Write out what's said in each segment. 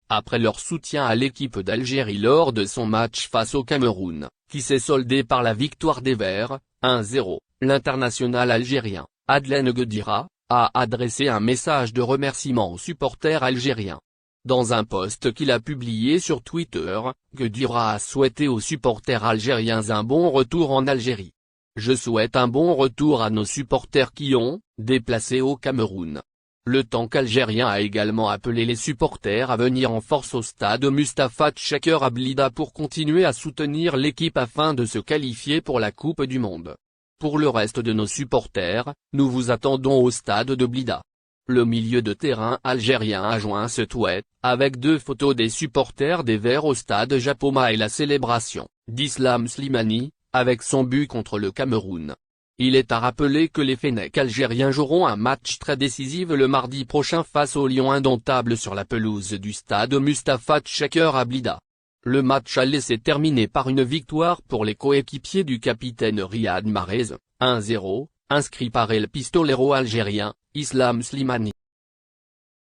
après leur soutien à l'équipe d'Algérie lors de son match face au Cameroun, qui s'est soldé par la victoire des Verts, 1-0, l'international algérien, Adlen Guedira, a adressé un message de remerciement aux supporters algériens. Dans un post qu'il a publié sur Twitter, Guedira a souhaité aux supporters algériens un bon retour en Algérie. Je souhaite un bon retour à nos supporters qui ont déplacé au Cameroun. Le tank algérien a également appelé les supporters à venir en force au stade Mustapha Tchaker à Blida pour continuer à soutenir l'équipe afin de se qualifier pour la Coupe du Monde. Pour le reste de nos supporters, nous vous attendons au stade de Blida. Le milieu de terrain algérien a joint ce tweet, avec 2 photos des supporters des Verts au stade Japoma et la célébration d'Islam Slimani, avec son but contre le Cameroun. Il est à rappeler que les Fennecs algériens joueront un match très décisif le mardi prochain face aux Lions indomptables sur la pelouse du stade Mustapha Tchaker à Blida. Le match aller s'est terminé par une victoire pour les coéquipiers du capitaine Riyad Mahrez, 1-0, inscrit par El Pistolero algérien, Islam Slimani.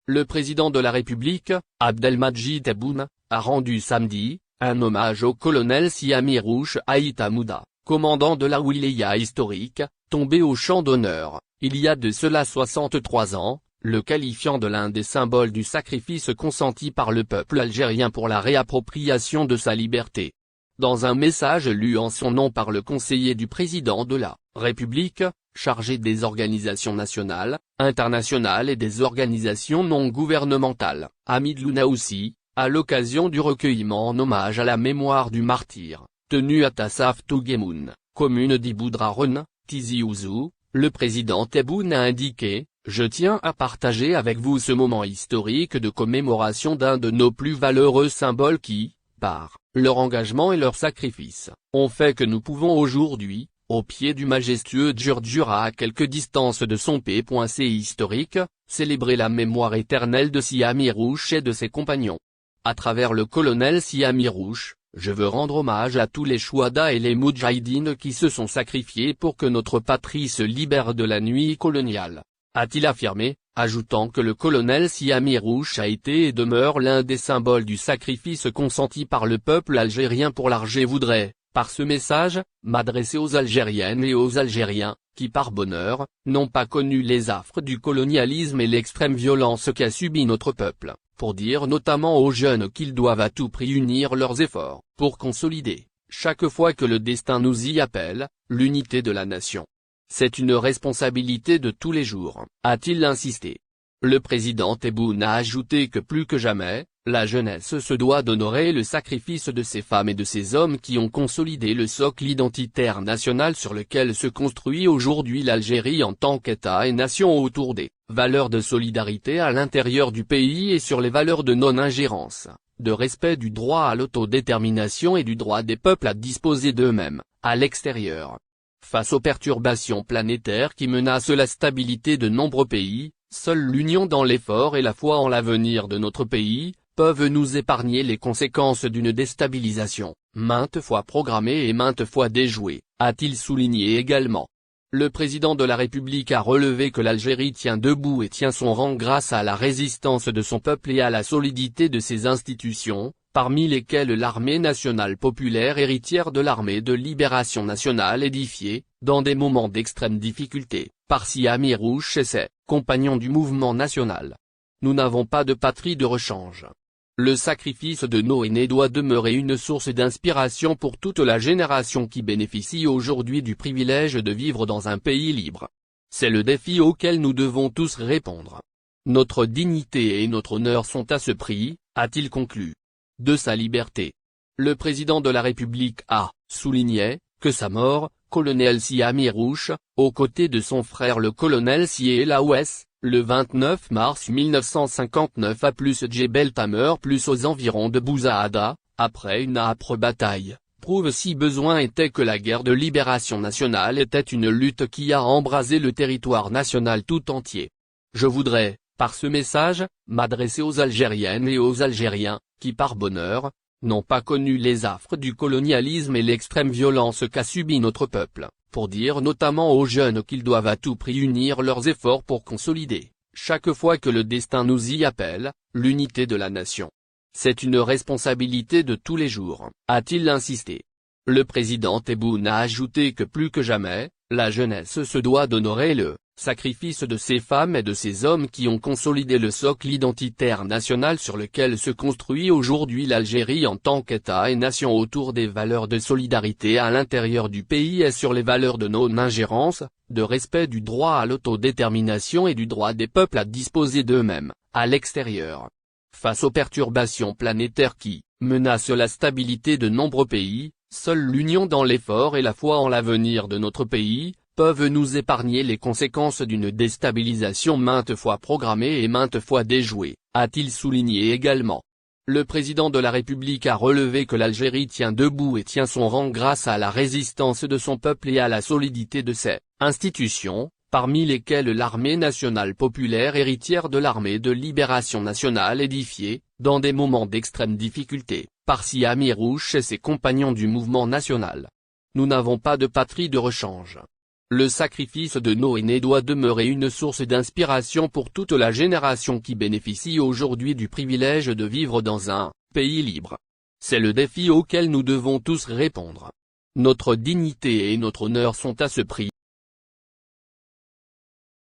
Le président de la République, Abdelmadjid Tebboune, a rendu samedi un hommage au colonel Siami Rouch Aït Mouda, commandant de la wilaya historique, tombé au champ d'honneur, il y a de cela 63 ans, le qualifiant de l'un des symboles du sacrifice consenti par le peuple algérien pour la réappropriation de sa liberté. Dans un message lu en son nom par le conseiller du président de la République, chargé des organisations nationales, internationales et des organisations non gouvernementales, Hamid Lounaoussi, à l'occasion du recueillement en hommage à la mémoire du martyr, tenu à Tassaf Touguemoun, commune d'Iboudraouen, Tizi Ouzou, le président Tebboune a indiqué: je tiens à partager avec vous ce moment historique de commémoration d'un de nos plus valeureux symboles qui, par leur engagement et leur sacrifice, ont fait que nous pouvons aujourd'hui, au pied du majestueux Djurdjura à quelque distance de son P.C. historique, célébrer la mémoire éternelle de Siami Rouch et de ses compagnons. À travers le colonel Siami Rouch, je veux rendre hommage à tous les chouhadas et les moudjahidines qui se sont sacrifiés pour que notre patrie se libère de la nuit coloniale, a-t-il affirmé, ajoutant que le colonel Siami Rouch a été et demeure l'un des symboles du sacrifice consenti par le peuple algérien pour l'Alger. Voudrais, par ce message, m'adresser aux Algériennes et aux Algériens, qui par bonheur, n'ont pas connu les affres du colonialisme et l'extrême violence qu'a subi notre peuple, pour dire notamment aux jeunes qu'ils doivent à tout prix unir leurs efforts, pour consolider, chaque fois que le destin nous y appelle, l'unité de la nation. C'est une responsabilité de tous les jours, a-t-il insisté. Le président Tebboune a ajouté que plus que jamais, la jeunesse se doit d'honorer le sacrifice de ces femmes et de ces hommes qui ont consolidé le socle identitaire national sur lequel se construit aujourd'hui l'Algérie en tant qu'État et nation autour des valeurs de solidarité à l'intérieur du pays et sur les valeurs de non-ingérence, de respect du droit à l'autodétermination et du droit des peuples à disposer d'eux-mêmes, à l'extérieur. Face aux perturbations planétaires qui menacent la stabilité de nombreux pays, seule l'union dans l'effort et la foi en l'avenir de notre pays peuvent nous épargner les conséquences d'une déstabilisation, maintes fois programmée et maintes fois déjouée, a-t-il souligné également. Le président de la République a relevé que l'Algérie tient debout et tient son rang grâce à la résistance de son peuple et à la solidité de ses institutions, parmi lesquelles l'armée nationale populaire héritière de l'armée de libération nationale édifiée, dans des moments d'extrême difficulté, par Siami Rouch et ses compagnons du mouvement national. Nous n'avons pas de patrie de rechange. Le sacrifice de nos aînés doit demeurer une source d'inspiration pour toute la génération qui bénéficie aujourd'hui du privilège de vivre dans un pays libre. C'est le défi auquel nous devons tous répondre. Notre dignité et notre honneur sont à ce prix, a-t-il conclu. De sa liberté. Le président de la République a souligné que sa mort, colonel Siami Rouch, aux côtés de son frère le colonel Sié Laouès, le 29 mars 1959 à plus Djebel Tamer plus aux environs de Bouzaada, après une âpre bataille, prouve si besoin était que la guerre de libération nationale était une lutte qui a embrasé le territoire national tout entier. Je voudrais, par ce message, m'adresser aux Algériennes et aux Algériens, qui par bonheur, n'ont pas connu les affres du colonialisme et l'extrême violence qu'a subi notre peuple, pour dire notamment aux jeunes qu'ils doivent à tout prix unir leurs efforts pour consolider, chaque fois que le destin nous y appelle, l'unité de la nation. C'est une responsabilité de tous les jours, a-t-il insisté. Le président Tebboune a ajouté que plus que jamais, la jeunesse se doit d'honorer le sacrifice de ces femmes et de ces hommes qui ont consolidé le socle identitaire national sur lequel se construit aujourd'hui l'Algérie en tant qu'État et nation autour des valeurs de solidarité à l'intérieur du pays et sur les valeurs de non-ingérence, de respect du droit à l'autodétermination et du droit des peuples à disposer d'eux-mêmes, à l'extérieur. Face aux perturbations planétaires qui menacent la stabilité de nombreux pays, seule l'union dans l'effort et la foi en l'avenir de notre pays peuvent nous épargner les conséquences d'une déstabilisation maintes fois programmée et maintes fois déjouée, a-t-il souligné également. Le président de la République a relevé que l'Algérie tient debout et tient son rang grâce à la résistance de son peuple et à la solidité de ses institutions, parmi lesquelles l'Armée nationale populaire héritière de l'Armée de libération nationale édifiée, dans des moments d'extrême difficulté, par Siam Irouche et ses compagnons du mouvement national. Nous n'avons pas de patrie de rechange. Le sacrifice de nos aînés doit demeurer une source d'inspiration pour toute la génération qui bénéficie aujourd'hui du privilège de vivre dans un pays libre. C'est le défi auquel nous devons tous répondre. Notre dignité et notre honneur sont à ce prix.